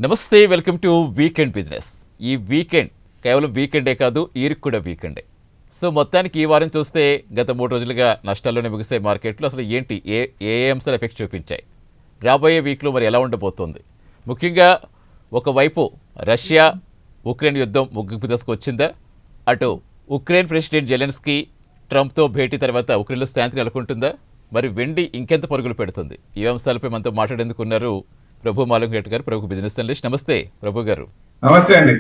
నమస్తే, welcome to weekend business. ఈ weekend కేవలం వీకెండే కాదు, ఈరికి కూడా వీకెండే. సో మొత్తానికి ఈ వారం చూస్తే గత 3 రోజులుగా నష్టాల్లోనే ముగిసే మార్కెట్లు అసలు ఏంటి, ఏ ఏ అంశాలు ఎఫెక్ట్ చూపించాయి, రాబోయే వీక్లో మరి ఎలా ఉండబోతోంది? ముఖ్యంగా ఒకవైపు రష్యా ఉక్రెయిన్ యుద్ధం ముగింపు దశకు వచ్చిందా? అటు ఉక్రెయిన్ ప్రెసిడెంట్ జెలెన్స్కీ ట్రంప్తో భేటీ తర్వాత ఉక్రెయిన్లో శాంతి నెలకొంటుందా? మరి వెండి ఇంకెంత పరుగులు పెడుతుంది? ఈ అంశాలపై మనతో మాట్లాడేందుకు ఉన్నారు ప్రభు మాలంగేట్ గారు, ప్రభు బిజినెస్ అనలిస్ట్. నమస్తే ప్రభు గారు. నమస్తే అండి.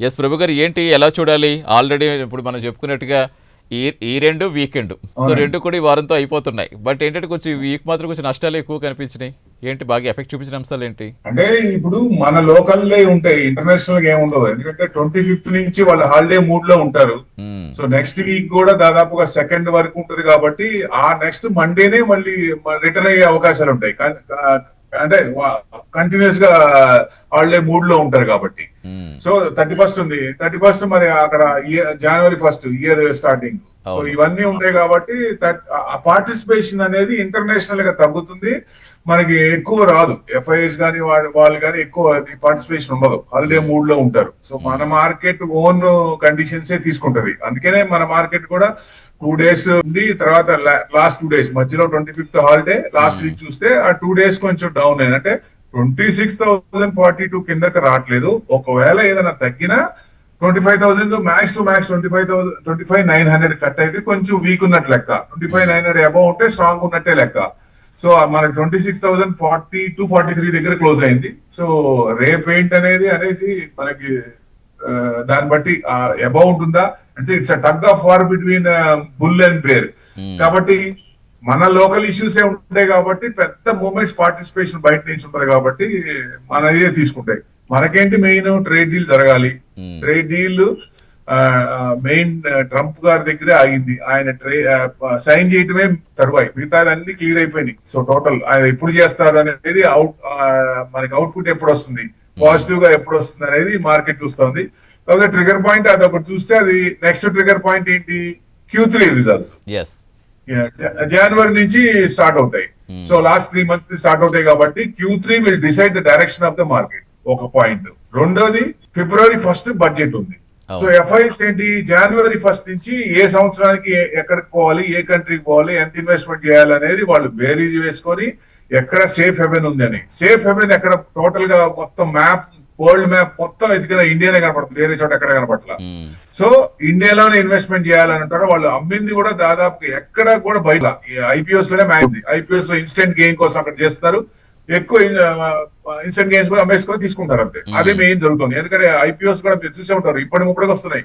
ఎస్ ప్రభు గారు, ఏంటి ఎలా చూడాలి? ఆల్రెడీ ఇప్పుడు మనం చెప్పుకున్నట్టుగా ఈ రెండు వీకెండ్, సో రెండు కూడా ఈ వారంతో అయిపోతున్నాయి. బట్ ఏంటంటే కొంచెం వీక్ మాత్రం కొంచెం నష్టాలు ఎక్కువ కనిపించినాయి. ఏంటి బాగా ఎఫెక్ట్ చూపించిన అంశాలు ఏంటి? అంటే ఇప్పుడు మన లోకల్లే ఉంటాయి, ఇంటర్నేషనల్ గా ఏముండవు. ఎందుకంటే 25th నుంచి వాళ్ళు హాలిడే మూడ్ లో ఉంటారు. సో నెక్స్ట్ వీక్ కూడా దాదాపుగా 2nd వరకు ఉంటది కాబట్టి ఆ నెక్స్ట్ మండేనే మళ్ళీ రిటర్న్ అయ్యే అవకాశాలు ఉంటాయి. అంటే కంటిన్యూస్ గా హాలిడే మూడ్ లో ఉంటారు కాబట్టి. సో 31st ఉంది, 31st మరి అక్కడ January 1st year starting. So ఇవన్నీ ఉంటాయి కాబట్టి పార్టిసిపేషన్ అనేది ఇంటర్నేషనల్ గా తగ్గుతుంది, మనకి ఎక్కువ రాదు. FIIs కానీ వాళ్ళు కానీ ఎక్కువ పార్టిసిపేషన్ ఉండదు, హాలిడే మూడ్ లో ఉంటారు. సో మన మార్కెట్ ఓన్ కండిషన్సే తీసుకుంటది. అందుకనే మన మార్కెట్ కూడా 2 days ఉంది, తర్వాత లాస్ట్ 2 days మధ్యలో 25th హాలిడే, లాస్ట్ వీక్ చూస్తే ఆ 2 days కొంచెం డౌన్ అయిన, అంటే 26,042 కిందకి రావట్లేదు. ఒకవేళ ఏదైనా తగ్గినా 25,000 మ్యాక్స్ టు మ్యాక్స్ 25,900 కట్ అయితే కొంచెం వీక్ ఉన్నట్టు లెక్క. 25,900 అబౌవ్ ఉంటే స్ట్రాంగ్ ఉన్నట్టే లెక్క. సో మనకి 26,042-43 దగ్గర క్లోజ్ అయింది. సో రేపు ఏంటి అనేది మనకి దాన్ని బట్టి అబౌవ్ ఉంటుందా అంటే it's tug of war between bull and bear. కాబట్టి మన లోకల్ ఇష్యూస్ ఏ ఉంటాయి కాబట్టి పెద్ద మూమెంట్స్ పార్టిసిపేషన్ బయట నుంచి ఉంటది కాబట్టి మనదే తీసుకుంటాయి. మనకేంటి మెయిన్ ట్రేడ్ డీల్ జరగాలి. ట్రేడ్ డీల్ మెయిన్ ట్రంప్ గారి దగ్గరే ఆగింది. ఆయన సైన్ చేయటమే తరువాయి, మిగతాది అన్ని క్లియర్ అయిపోయినాయి. సో టోటల్ ఆయన ఎప్పుడు చేస్తారు అనేది మనకి అవుట్పుట్ ఎప్పుడు వస్తుంది, పాజిటివ్ గా ఎప్పుడు వస్తుంది అనేది మార్కెట్ చూస్తుంది. కాబట్టి ట్రిగర్ పాయింట్ అది ఒకటి చూస్తే, అది నెక్స్ట్ ట్రిగర్ పాయింట్ ఏంటి, Q3 రిజల్ట్స్ జనవరి నుంచి స్టార్ట్ అవుతాయి. సో లాస్ట్ 3 months స్టార్ట్ అవుతాయి కాబట్టి Q3 will decide the direction of the market, ఒక పాయింట్. రెండోది February 1st బడ్జెట్ ఉంది. సో FIIs ఏంటి, January 1st నుంచి ఏ సంవత్సరానికి ఎక్కడికి పోవాలి, ఏ కంట్రీకి పోవాలి, ఎంత ఇన్వెస్ట్మెంట్ చేయాలి అనేది వాళ్ళు బేరీజ్ వేసుకొని ఎక్కడ సేఫ్ హెవెన్ ఉంది అని. సేఫ్ హెవెన్ ఎక్కడ టోటల్ గా మొత్తం మ్యాప్, వరల్డ్ మ్యాప్ మొత్తం ఎదిగిన ఇండియానే కనపడుతుంది, వేరే చోట ఎక్కడ కనపట్ల. సో ఇండియాలోనే ఇన్వెస్ట్మెంట్ చేయాలని అంటారు వాళ్ళు. అమ్మింది కూడా దాదాపు ఎక్కడ కూడా బయట IPOs లోనే మ్యాచింది. IPOs లో ఇన్స్టెంట్ గెయిన్ కోసం అక్కడ చేస్తారు, ఎక్కువ ఇన్స్టెంట్ గెయిన్స్ కూడా అమ్మేసుకొని తీసుకుంటారు అంతే. అదే మెయిన్ జరుగుతుంది. ఎందుకంటే IPOs కూడా మీరు చూసే ఉంటారు, ఇప్పటికి వస్తున్నాయి.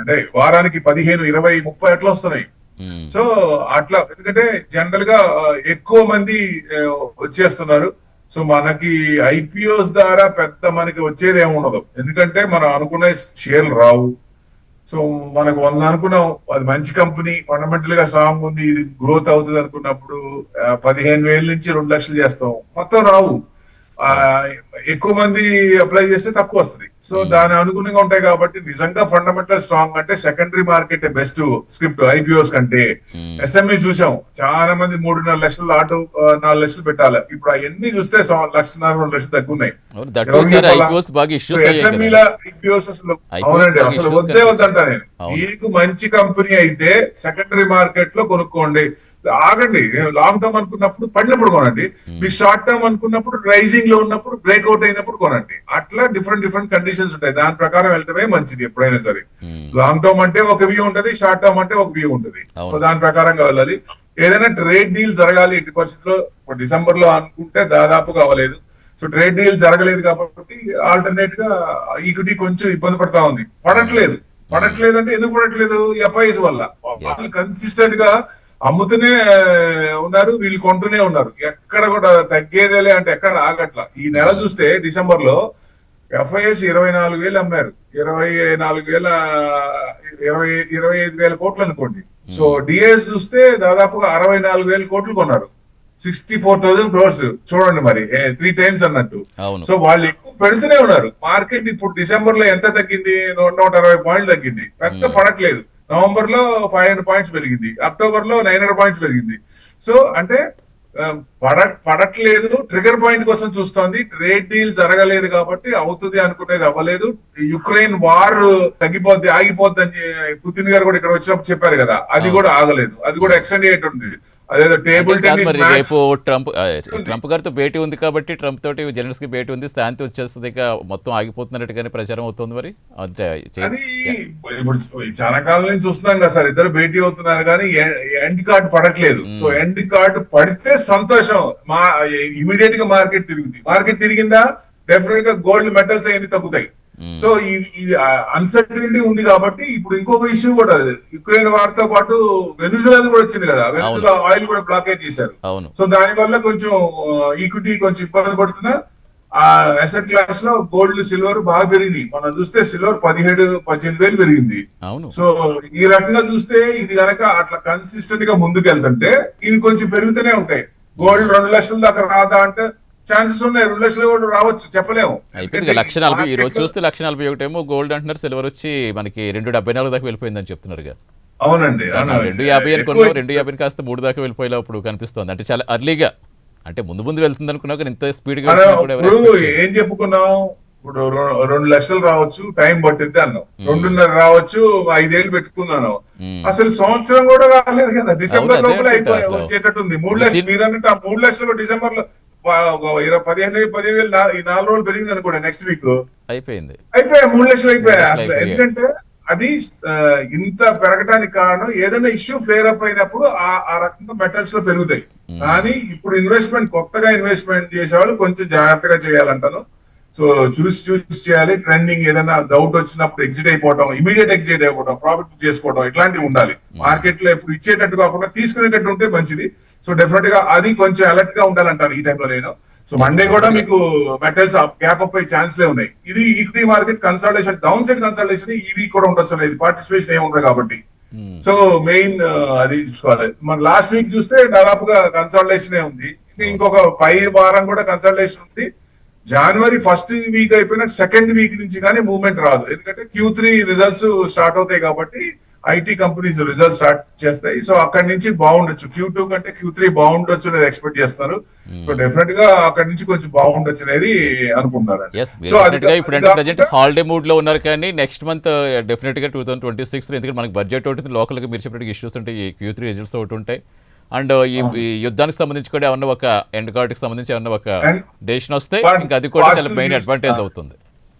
అంటే వారానికి 15, 20, 30 అట్లా వస్తున్నాయి. సో అట్లా, ఎందుకంటే జనరల్ గా ఎక్కువ మంది వచ్చేస్తున్నారు. సో మనకి IPOs ద్వారా పెద్ద మనకి వచ్చేది ఏమి ఉండదు, ఎందుకంటే మనం అనుకునే షేర్లు రావు. సో మనకు 100 అనుకున్నాం, అది మంచి కంపెనీ, ఫండమెంటల్ గా స్ట్రాంగ్ ఉంది, ఇది గ్రోత్ అవుతుంది అనుకున్నప్పుడు 15,000 నుంచి 2 లక్షలు చేస్తాం, మొత్తం రావు. ఎక్కువ మంది అప్లై చేస్తే తక్కువ వస్తుంది. సో దాని అనుగుణంగా ఉంటాయి కాబట్టి నిజంగా ఫండమెంటల్ స్ట్రాంగ్ అంటే secondary market best script IPOs కంటే. SME చూసాం, చాలా మంది 3.5 లక్షలు ఆటో 4 లక్షలు పెట్టాలి. ఇప్పుడు అవన్నీ చూస్తే 1.5-2 లక్షలు తగ్గున్నాయి. SMEల IPOs అసలు అవునండి, అసలు వద్దే వద్దంటా నేను. మీకు మంచి కంపెనీ అయితే సెకండరీ మార్కెట్ లో కొనుక్కోండి, ఆగండి. లాంగ్ టర్మ్ అనుకున్నప్పుడు పడినప్పుడు కొనండి, మీకు షార్ట్ టర్మ్ అనుకున్నప్పుడు రైజింగ్ లో ఉన్నప్పుడు, బ్రేక్అవుట్ అయినప్పుడు కొనండి. అట్లా డిఫరెంట్ కండిషన్స్ ఉంటాయి, దాని ప్రకారం వెళ్తమే మంచిది ఎప్పుడైనా సరే. లాంగ్ టర్మ్ అంటే ఒక వ్యూ ఉంటది, షార్ట్ టర్మ్ అంటే ఒక వ్యూ ఉంటది. సో దాని ప్రకారంగా వెళ్ళాలి. ఏదైనా ట్రేడ్ డీల్ జరగాలి ఎట్టి పరిస్థితుల్లో. డిసెంబర్ లో అనుకుంటే దాదాపుగా అవ్వలేదు. సో ట్రేడ్ డీల్ జరగలేదు కాబట్టి ఆల్టర్నేట్ గా ఈక్విటీ కొంచెం ఇబ్బంది పడతా ఉంది. పడట్లేదు అంటే ఎందుకు పడట్లేదు, FIIs వల్ల. వాళ్ళు కన్సిస్టెంట్ గా అమ్ముతూనే ఉన్నారు, వీళ్ళు కొంటూనే ఉన్నారు. ఎక్కడ కూడా తగ్గేదేలే అంటే ఎక్కడ ఆగట్ల. ఈ నెల చూస్తే డిసెంబర్ లో FIIs 24,000 అమ్మారు, 25,000 కోట్లు అనుకోండి. సో DIs చూస్తే దాదాపుగా 64,000 కోట్లు కొన్నారు, 64,000 crores. చూడండి మరి 3 times అన్నట్టు. సో వాళ్ళు ఎక్కువ పెడుతూనే ఉన్నారు. మార్కెట్ ఇప్పుడు డిసెంబర్ లో ఎంత తగ్గింది, 160 పాయింట్లు తగ్గింది, పెద్ద పడట్లేదు. నవంబర్ లో 500 పాయింట్స్ పెరిగింది, అక్టోబర్ లో 900 పాయింట్స్ పెరిగింది. సో అంటే ఆ, పడట్లేదు, ట్రిగర్ పాయింట్ కోసం చూస్తోంది. ట్రేడ్ డీల్ జరగలేదు కాబట్టి అవుతుంది అనుకునేది అవ్వలేదు. యుక్రెయిన్ వార్ తగ్గిపోద్ది ఆగిపోద్ది అని పుతిన్ గారు కూడా ఇక్కడ వచ్చినప్పుడు చెప్పారు కదా, అది కూడా ఆగలేదు, అది కూడా ఎక్స్టెండ్ అయ్యేటుంది. అదేదో అంటే టేబుల్ కాదు టెన్నిస్ మరి మ్యాచ్ రేపు ట్రంప్ గారితో భేటీ ఉంది కాబట్టి ట్రంప్ తోటి జెలెన్స్కీ భేటీ ఉంది, శాంతి వచ్చేస్తుంది, ఇక మొత్తం ఆగిపోతున్నట్టుగానే ప్రచారం అవుతుంది మరి. అంటే అది ఇప్పుడు చాలా కాలం నుంచి చూస్తున్నాం కదా సార్, ఇద్దరు భేటీ అవుతున్నారు కానీ ఎండ్ కార్డ్ పడట్లేదు. సో ఎండ్ కార్డ్ పడితే సంతోషం, మా ఇమీడియట్ గా మార్కెట్ తిరిగిందా డెఫినెట్ గా గోల్డ్ మెటల్స్ అవన్నీ తగ్గుతాయి. సో ఈ అన్సర్టనిటీ ఉంది కాబట్టి ఇప్పుడు ఇంకొక ఇష్యూ కూడా, యుక్రెయిన్ వార్తో పాటు వెనిజులా కూడా వచ్చింది కదా, వెనిజులా ఆయిల్ కూడా బ్లాకేజ్ చేశారు. అవును. సో దాని వల్ల కొంచెం ఈక్విటీ కొంచెం ఇబ్బంది పడుతున్నా, ఆ అసెట్ క్లాస్ లో గోల్డ్ సిల్వర్ బాగా పెరిగింది. మనం చూస్తే సిల్వర్ 17,000-18,000 పెరిగింది. అవును. సో ఈ రకంగా చూస్తే ఇది కనుక అట్లా కన్సిస్టెంట్ గా ముందుకు వెళ్తుంటే ఇవి కొంచెం పెరుగుతూనే ఉంటాయి. గోల్డ్ 2 లక్షల దాకా రాదా అంటే ఛాన్సెస్ ఉన్నాయి, 2 లక్షలు కూడా రావచ్చు, చెప్పలేము. అయిపోయింది 1,40,000. ఈ రోజు చూస్తే 1,41 ఏమో గోల్డ్ అంటున్నారు, సిల్వర్ వచ్చి మనకి 2.74 దాకా వెళ్ళిపోయిందని చెప్తున్నారు. అవునండి, 2.50 అనుకున్నాం, 2.50 కాస్త 3 దాకా వెళ్ళిపోయేలా ఇప్పుడు కనిపిస్తుంది. అంటే చాలా అర్లీగా, అంటే ముందు వెళ్తుంది అనుకున్నావు కానీ ఇంత స్పీడ్ గా ఏం చెప్పుకున్నాం, ఇప్పుడు 2 లక్షలు రావచ్చు, టైం పట్టిద్ది అన్నాం. 2.5 రావచ్చు, 5 ఏళ్ళు పెట్టుకున్నాను. అసలు సంవత్సరం కూడా కాలేదు కదా, డిసెంబర్ లోపల అయిపోయి వచ్చేటట్టుంది. 3 లక్షలు మీరు అన్నట్టు, ఆ 3 లక్షలు డిసెంబర్ లో 15,000 ఈ 4 రోజులు పెరిగింది అనుకోండి, నెక్స్ట్ వీక్ అయిపోయాయి, 3 లక్షలు అయిపోయాయి అసలు. ఎందుకంటే అది ఇంత పెరగడానికి కారణం ఏదైనా ఇష్యూ ఫ్లేర్ అప్ అయినప్పుడు ఆ రకంగా మెటల్స్ లో పెరుగుతాయి. కానీ ఇప్పుడు కొత్తగా ఇన్వెస్ట్మెంట్ చేసేవాళ్ళు కొంచెం జాగ్రత్తగా చేయాలంటాను. సో చూసి చేయాలి. ట్రెండింగ్ ఏదైనా డౌట్ వచ్చినప్పుడు ఇమీడియట్ ఎగ్జిట్ అయిపోవడం, ప్రాఫిట్ చేసుకోవడం, ఇట్లాంటివి ఉండాలి. మార్కెట్ లో ఎప్పుడు ఇచ్చేటట్టు కాకుండా తీసుకునేటట్టు ఉంటే మంచిది. సో డెఫినెట్ గా అది కొంచెం అలర్ట్ గా ఉండాలంటాను ఈ టైంలో నేను. సో మండే కూడా మీకు మెటల్స్ గ్యాప్ అప్ అయ్యే ఛాన్స్లే ఉన్నాయి. ఇది equity market consultation, down side consultation ఈ వీక్ కూడా ఉండొచ్చు, ఇది పార్టిసిపేషన్ ఏముంది కాబట్టి. సో మెయిన్ అది చూసుకోవాలి. మన లాస్ట్ వీక్ చూస్తే దాదాపుగా కన్సల్టేషన్ ఉంది, ఇంకొక పై వారం కూడా కన్సల్టేషన్ ఉంది. జనవరి ఫస్ట్ వీక్ అయిపోయిన సెకండ్ వీక్ నుంచి కానీ మూవ్మెంట్ రాదు, ఎందుకంటే Q3 రిజల్ట్స్ స్టార్ట్ అవుతాయి కాబట్టి ఐటీ కంపెనీస్ రిజల్ట్స్ స్టార్ట్ చేస్తాయి. సో అక్కడి నుంచి బాగుండొచ్చు, Q2 కంటే Q3 బాగుండొచ్చు అనేది ఎక్స్పెక్ట్ చేస్తున్నారు. సో డెఫినెట్ గా అక్కడి నుంచి కొంచెం బాగుండొచ్చు అనేది అనుకుంటున్నారు. ఇప్పుడు ప్రజెంట్ హాలిడే మూడ్ లో ఉన్నారు కానీ నెక్స్ట్ మంత్ డెఫినెట్ గా 2026 ఎందుకంటే మనకి బడ్జెట్ ఒకటి లోకల్ గా మీరు చెప్పినట్టు ఇష్యూస్ ఉంటాయి, Q3 రిజల్ట్స్ ఒకటి ఉంటాయి. అండ్ ఈ యుద్ధానికి సంబంధించి కూడా ఏమన్నా ఒక ఎండ్ కార్డ్ కి సంబంధించి ఏమన్నా ఒక డెసిషన్ వస్తే ఇంకా అది కూడా చాలా మెయిన్ అడ్వాంటేజ్ అవుతుంది.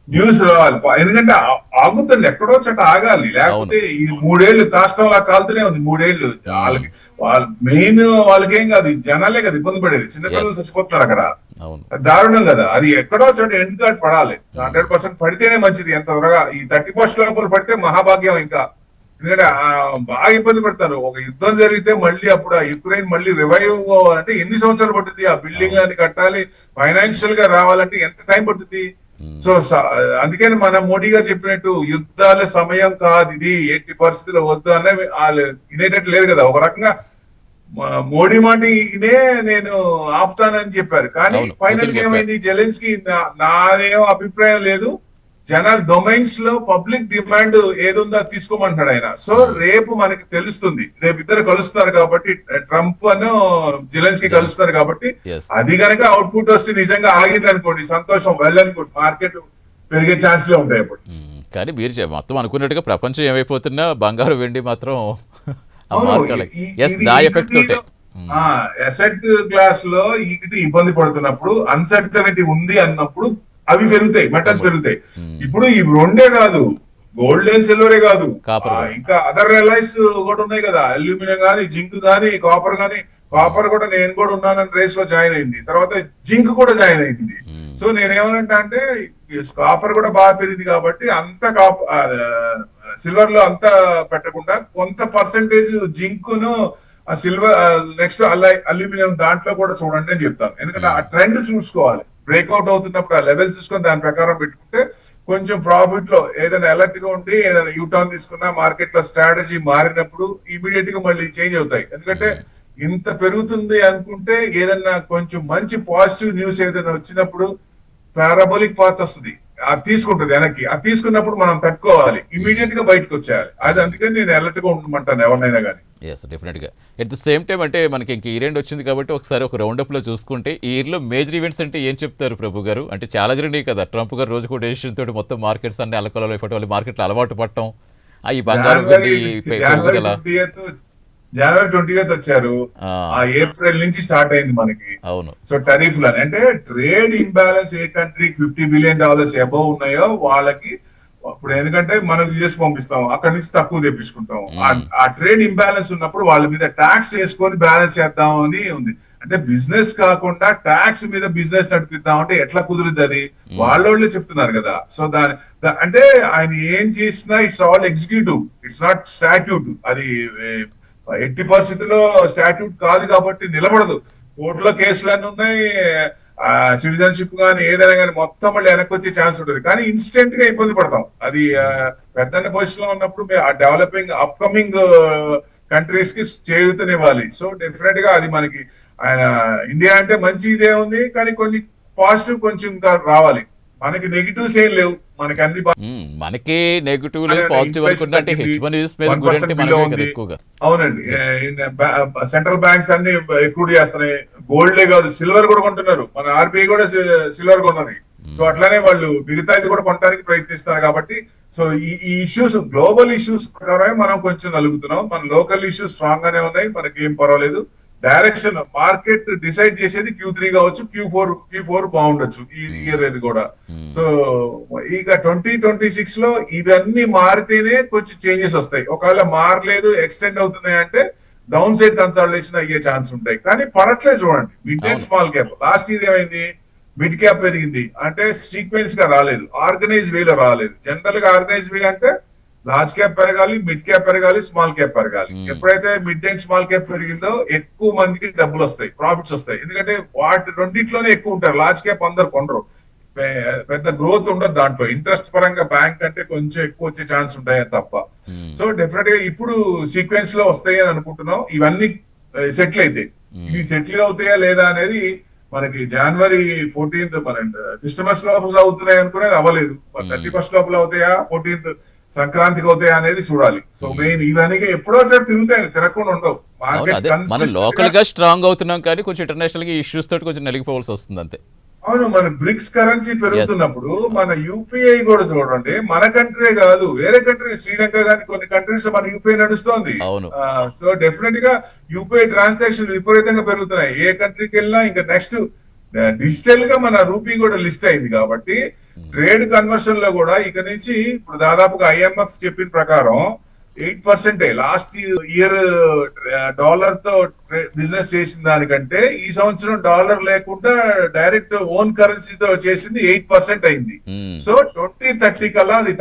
న్యూస్ రావాలి, ఎందుకంటే ఆగుతుంది, ఎక్కడో చోట ఆగాలి, లేకపోతే ఈ 3 ఏళ్ళు కాష్టంలా కాలుతూనే ఉంది. 3 ఏళ్ళు మెయిన్ వాళ్ళకేం కాదు, జనాలే కదా ఇబ్బంది పడేది, చిన్నపిల్లలు చచ్చిపోతున్నారు అక్కడ, దారుణం కదా. అది ఎక్కడో చోట ఎండ్ కార్డ్ పడాలి, 100% పడితేనే మంచిది. ఎంత త్వరగా ఈ 30% లోపల పడితే మహాభాగ్యం. ఇంకా ఎందుకంటే బాగా ఇబ్బంది పడతారు. ఒక యుద్ధం జరిగితే మళ్ళీ అప్పుడు ఆ యుక్రెయిన్ మళ్ళీ రివైవ్ అంటే ఎన్ని సంవత్సరాలు పడుతుంది, ఆ బిల్డింగ్ అని కట్టాలి, ఫైనాన్షియల్ గా రావాలంటే ఎంత టైం పడుతుంది. సో అందుకని మన మోడీ గారు చెప్పినట్టు యుద్ధాల సమయం కాదు ఇది, 80% వద్దు అనే వాళ్ళు వినేటట్టు లేదు కదా. ఒక రకంగా మోడీ మాట ఇదే నేను ఆపుతానని చెప్పారు, కానీ ఫైనల్ ఏమైంది, జెలెన్స్కీ నాదేం అభిప్రాయం లేదు, జనరల్ డొమైన్స్ లో పబ్లిక్ డిమాండ్ ఏదుందో తీసుకోమంటున్నాడు ఆయన. సో రేపు మనకి తెలుస్తుంది, రేపు ఇద్దరు కలుస్తారు కాబట్టి, ట్రంప్ అను జెలెన్స్కీ కలుస్తారు కాబట్టి, అది కనుక అవుట్పుట్ వస్తే నిజంగా ఆగింది అనుకోండి సంతోషం, వెళ్ళనుకోండి మార్కెట్ పెరిగే ఛాన్స్ లో ఉంటాయి అప్పుడు. కానీ మీరు మొత్తం అనుకున్నట్టుగా ప్రపంచం ఏమైపోతున్నా బంగారు వెండి మాత్రం అసెట్ క్లాస్ లో ఇబ్బంది పడుతున్నప్పుడు, అన్సర్టనిటీ ఉంది అన్నప్పుడు అవి పెరుగుతాయి, మెటల్స్ పెరుగుతాయి. ఇప్పుడు ఇవి రెండే కాదు, గోల్డ్ అండ్ సిల్వరే కాదు, ఇంకా అదర్ ఎలైస్ కూడా ఉన్నాయి కదా, అల్యూమినియం గానీ, జింక్ గానీ, కాపర్ గానీ. కాపర్ కూడా నేను కూడా ఉన్నానని రేస్ లో జాయిన్ అయింది, తర్వాత జింక్ కూడా జాయిన్ అయింది. సో నేనేమనంటా అంటే కాపర్ కూడా బాగా పెరిగింది కాబట్టి అంత సిల్వర్ లో అంతా పెట్టకుండా కొంత పర్సెంటేజ్ జింక్ ను సిల్వర్, నెక్స్ట్ అల్యూమినియం దాంట్లో కూడా చూడండి అని చెప్తాను. ఎందుకంటే ఆ ట్రెండ్ చూసుకోవాలి, బ్రేక్అవుట్ అవుతున్నప్పుడు ఆ లెవెల్స్ చూసుకొని దాని ప్రకారం పెట్టుకుంటే కొంచెం ప్రాఫిట్ లో ఏదైనా అలర్ట్ గా ఉండి ఏదైనా యూటర్న్ తీసుకున్నా మార్కెట్ లో స్ట్రాటజీ మారినప్పుడు ఇమీడియట్ గా మళ్ళీ చేంజ్ అవుతాయి. ఎందుకంటే ఇంత పెరుగుతుంది అనుకుంటే ఏదన్నా కొంచెం మంచి పాజిటివ్ న్యూస్ ఏదైనా వచ్చినప్పుడు పారాబోలిక్ పాత్ వస్తుంది, అది తీసుకుంటుంది వెనక్కి, అది తీసుకున్నప్పుడు మనం తట్టుకోవాలి, ఇమీడియట్ గా బయటకు వచ్చేయాలి. అది అందుకని నేను అలర్ట్ గా ఉండమంటాను ఎవరినైనా కానీ. ఎస్ డెఫినెట్గా. ఎట్ ద సేమ్ టైం అంటే మనకి ఇంక ఈ రెండు వచ్చింది కాబట్టి ఒకసారి ఒక రౌండప్లో చూసుకుంటే ఈ ఇయర్లో మేజర్ ఈవెంట్స్ అంటే ఏం చెప్తారు ప్రభు గారు? అంటే చాలా జరిగినాయి కదా, ట్రంప్ గారు రోజుకో డెసిషన్ తోటి మొత్తం మార్కెట్స్ అన్ని అలకలలో ఇప్పటి వాళ్ళు మార్కెట్లు అలవాటు పడటం, ఈ బంగారం వెండి పెరుగుదల. జనవరి 20th వచ్చారు, ఆ, ఆ ఏప్రిల్ నుంచి స్టార్ట్ అయింది మనకి. అవును. సో టరీఫ్ లని అంటే ట్రేడ్ ఇంబ్యాలెన్స్ ఏ కంట్రీకి $50 బిలియన్ అబౌవ్ ఉన్నాయో వాళ్ళకి ఇప్పుడు, ఎందుకంటే మనం యుఎస్ పంపిస్తాం, అక్కడి నుంచి తక్కువ తెప్పించుకుంటాం. ఆ ట్రేడ్ ఇంబ్యాలెన్స్ ఉన్నప్పుడు వాళ్ళ మీద ట్యాక్స్ చేసుకొని బ్యాలెన్స్ చేద్దాం అని ఉంది. అంటే బిజినెస్ కాకుండా ట్యాక్స్ మీద బిజినెస్ నడిపిద్దాం అంటే ఎట్లా కుదురుద్ది అది? వాళ్ళోళ్ళే చెప్తున్నారు కదా. సో అంటే ఆయన ఏం చేసినా it's all executive, it's not statute. అది ఎట్టి పరిస్థితుల్లో స్టాట్యూట్ కాదు కాబట్టి నిలబడదు. కోర్టులో కేసులన్నీ ఉన్నాయి, సిటిజన్షిప్ కానీ ఏదైనా కానీ మొత్తం మళ్ళీ వెనక్కి వచ్చే ఛాన్స్ ఉంటుంది. కానీ ఇన్స్టెంట్ గా ఇబ్బంది పడతాం. అది పెద్ద పొజిషన్ లో ఉన్నప్పుడు డెవలపింగ్ అప్కమింగ్ కంట్రీస్ కి చేయూతనివ్వాలి. సో డెఫినెట్ గా అది మనకి ఆయన ఇండియా అంటే మంచి ఇదే ఉంది, కానీ కొన్ని పాజిటివ్ కొంచెం ఇంకా రావాలి. మనకి నెగిటివ్స్ ఏం లేవు, మనకి అన్ని మనకి నెగిటివ్ లేదు పాజిటివ్ అనుకుంటే H1 మీద గురంటే మనమే కదా ఎక్కువగా. అవునండి, సెంట్రల్ బ్యాంక్స్ అన్ని ఎక్కువ చేస్తున్నాయి. గోల్డే కాదు సిల్వర్ కూడా కొంటున్నారు, మన ఆర్బీఐ కూడా సిల్వర్ కొన్నది. సో అట్లానే వాళ్ళు మిగతా ఇది కూడా కొనడానికి ప్రయత్నిస్తారు. కాబట్టి సో ఈ ఇష్యూస్ గ్లోబల్ ఇష్యూస్ ప్రకారమే మనం కొంచెం నలుగుతున్నాం. మన లోకల్ ఇష్యూస్ స్ట్రాంగ్ గానే ఉన్నాయి, మనకి ఏం పర్వాలేదు. డైరెక్షన్ మార్కెట్ డిసైడ్ చేసేది Q3 కావచ్చు, Q4 బాగుండొచ్చు ఈ ఇయర్ ఇది కూడా. సో ఇక 2026 లో ఇవన్నీ మారితేనే కొంచెం చేంజెస్ వస్తాయి. ఒకవేళ మారలేదు, ఎక్స్టెండ్ అవుతున్నాయి అంటే డౌన్ సైడ్ కన్సల్టేషన్ అయ్యే ఛాన్స్ ఉంటాయి. కానీ పడట్లేదు చూడండి, mid and small cap. Last year ఏమైంది, మిడ్ క్యాప్ పెరిగింది అంటే సీక్వెన్స్ గా రాలేదు, ఆర్గనైజ్ వేలో రాలేదు. జనరల్ గా ఆర్గనైజ్ వే అంటే లార్జ్ క్యాప్ పెరగాలి, మిడ్ క్యాప్ పెరగాలి, స్మాల్ క్యాప్ పెరగాలి. ఎప్పుడైతే మిడ్ అండ్ స్మాల్ క్యాప్ పెరిగిందో ఎక్కువ మందికి డబ్బులు వస్తాయి, ప్రాఫిట్స్ వస్తాయి. ఎందుకంటే వాటి రెండింటిలోనే ఎక్కువ ఉంటారు. లార్జ్ క్యాప్ అందరు కొనరు, పెద్ద గ్రోత్ ఉండదు దాంట్లో. ఇంట్రెస్ట్ పరంగా బ్యాంక్ అంటే కొంచెం ఎక్కువ వచ్చే ఛాన్స్ ఉంటాయి తప్ప. సో డెఫినెట్ గా ఇప్పుడు సీక్వెన్స్ లో వస్తాయి అని అనుకుంటున్నాం. ఇవన్నీ సెటిల్ అయితే ఇవి సెటిల్ అవుతాయా లేదా అనేది మనకి జనవరి 14th మన క్రిస్టమస్ లోపల అవుతున్నాయి అనుకునేది అవ్వలేదు. 31st లోపల అవుతాయా, 14th సంక్రాంతికి అవుతాయా అనేది చూడాలి. సో మెయిన్ ఇవన్నీ ఎప్పుడో ఒకసారి తిరుగుతాయి, తిరగకుండా ఉండవు. మనం లోకల్ గా స్ట్రాంగ్ అవుతున్నాం కానీ కొంచెం ఇంటర్నేషనల్ గా ఇష్యూస్ తోటి కొంచెం నలిగిపోవాల్సి వస్తుంది అంతే. అవును, మన బ్రిక్స్ కరెన్సీ పెరుగుతున్నప్పుడు మన యూపీఐ కూడా చూడండి, మన కంట్రీ కాదు వేరే కంట్రీ, శ్రీలంక కానీ కొన్ని కంట్రీస్ మన యూపీఐ నడుస్తోంది. సో డెఫినెట్ గా యూపీఐ ట్రాన్సాక్షన్ విపరీతంగా పెరుగుతున్నాయి. ఏ కంట్రీకి వెళ్ళినా ఇంకా నెక్స్ట్ డిజిటల్ గా మన రూపీ కూడా లిస్ట్ అయింది. కాబట్టి ట్రేడ్ కన్వర్షన్ లో కూడా ఇక నుంచి ఇప్పుడు దాదాపుగా IMF చెప్పిన ప్రకారం 8% లాస్ట్ ఇయర్ డాలర్ తో బిజినెస్ చేసిన దానికంటే ఈ సంవత్సరం డాలర్ లేకుండా డైరెక్ట్ ఓన్ కరెన్సీతో చేసింది 8% అయింది. సో 2030 కల్లా అది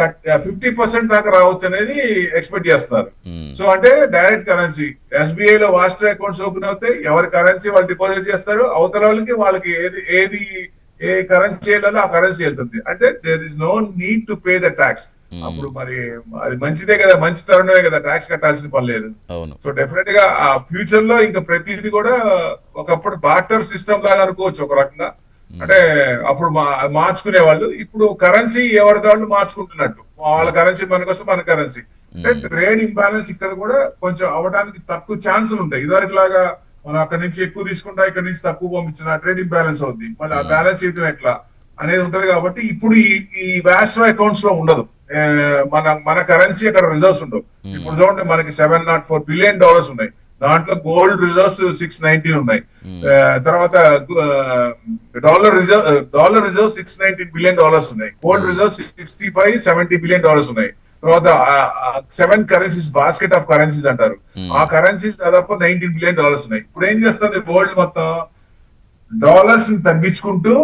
50% దాకా రావచ్చు అనేది ఎక్స్పెక్ట్ చేస్తున్నారు. సో అంటే డైరెక్ట్ కరెన్సీ SBI లో వాస్టర్ అకౌంట్స్ ఓపెన్ అవుతాయి, ఎవరి కరెన్సీ వాళ్ళు డిపాజిట్ చేస్తారు, అవతల వాళ్ళకి ఏది ఏ కరెన్సీ చేయాలో ఆ కరెన్సీ వెళ్తుంది. అంటే there is no need to pay the tax. అప్పుడు మరి అది మంచిదే కదా, మంచి తరుణమే కదా, ట్యాక్స్ కట్టాల్సిన పని లేదు. సో డెఫినెట్ గా ఆ ఫ్యూచర్ లో ఇంకా ప్రతిదీ కూడా ఒకప్పుడు బార్టర్ సిస్టమ్ లాగా అనుకోవచ్చు ఒక రకంగా. అంటే అప్పుడు మార్చుకునే వాళ్ళు, ఇప్పుడు కరెన్సీ ఎవరి వాళ్ళు మార్చుకుంటున్నట్టు, వాళ్ళ కరెన్సీ మనకోసం మన కరెన్సీ. అంటే ట్రేడ్ ఇంబ్యాలెన్స్ ఇక్కడ కూడా కొంచెం అవడానికి తక్కువ ఛాన్సులు ఉంటాయి. ఇదివరకు లాగా మనం అక్కడి నుంచి ఎక్కువ తీసుకుంటా ఇక్కడ నుంచి తక్కువ పంపించిన ట్రేడ్ ఇంబ్యాలెన్స్ అవుద్ది, మళ్ళీ ఆ బ్యాలెన్స్ చేయడం ఎట్లా అనేది ఉంటది. కాబట్టి ఇప్పుడు ఈ వాస్ట్రో అకౌంట్స్ లో ఉండదు, మన కరెన్సీ అక్కడ రిజర్వ్స్ ఉండవు. ఇప్పుడు చూడండి మనకి $704 బిలియన్ ఉన్నాయి, దాంట్లో గోల్డ్ రిజర్వ్స్ 619 ఉన్నాయి. తర్వాత డాలర్ రిజర్వ్ $619 బిలియన్ ఉన్నాయి, గోల్డ్ రిజర్వ్ 65-70 బిలియన్ ఉన్నాయి. తర్వాత 7 కరెన్సీస్, బాస్కెట్ ఆఫ్ కరెన్సీస్ అంటారు, ఆ కరెన్సీస్ దాదాపు $19 బిలియన్ ఉన్నాయి. ఇప్పుడు ఏం చేస్తుంది గోల్డ్ మొత్తం డాలర్స్ ని తగ్గించుకుంటూ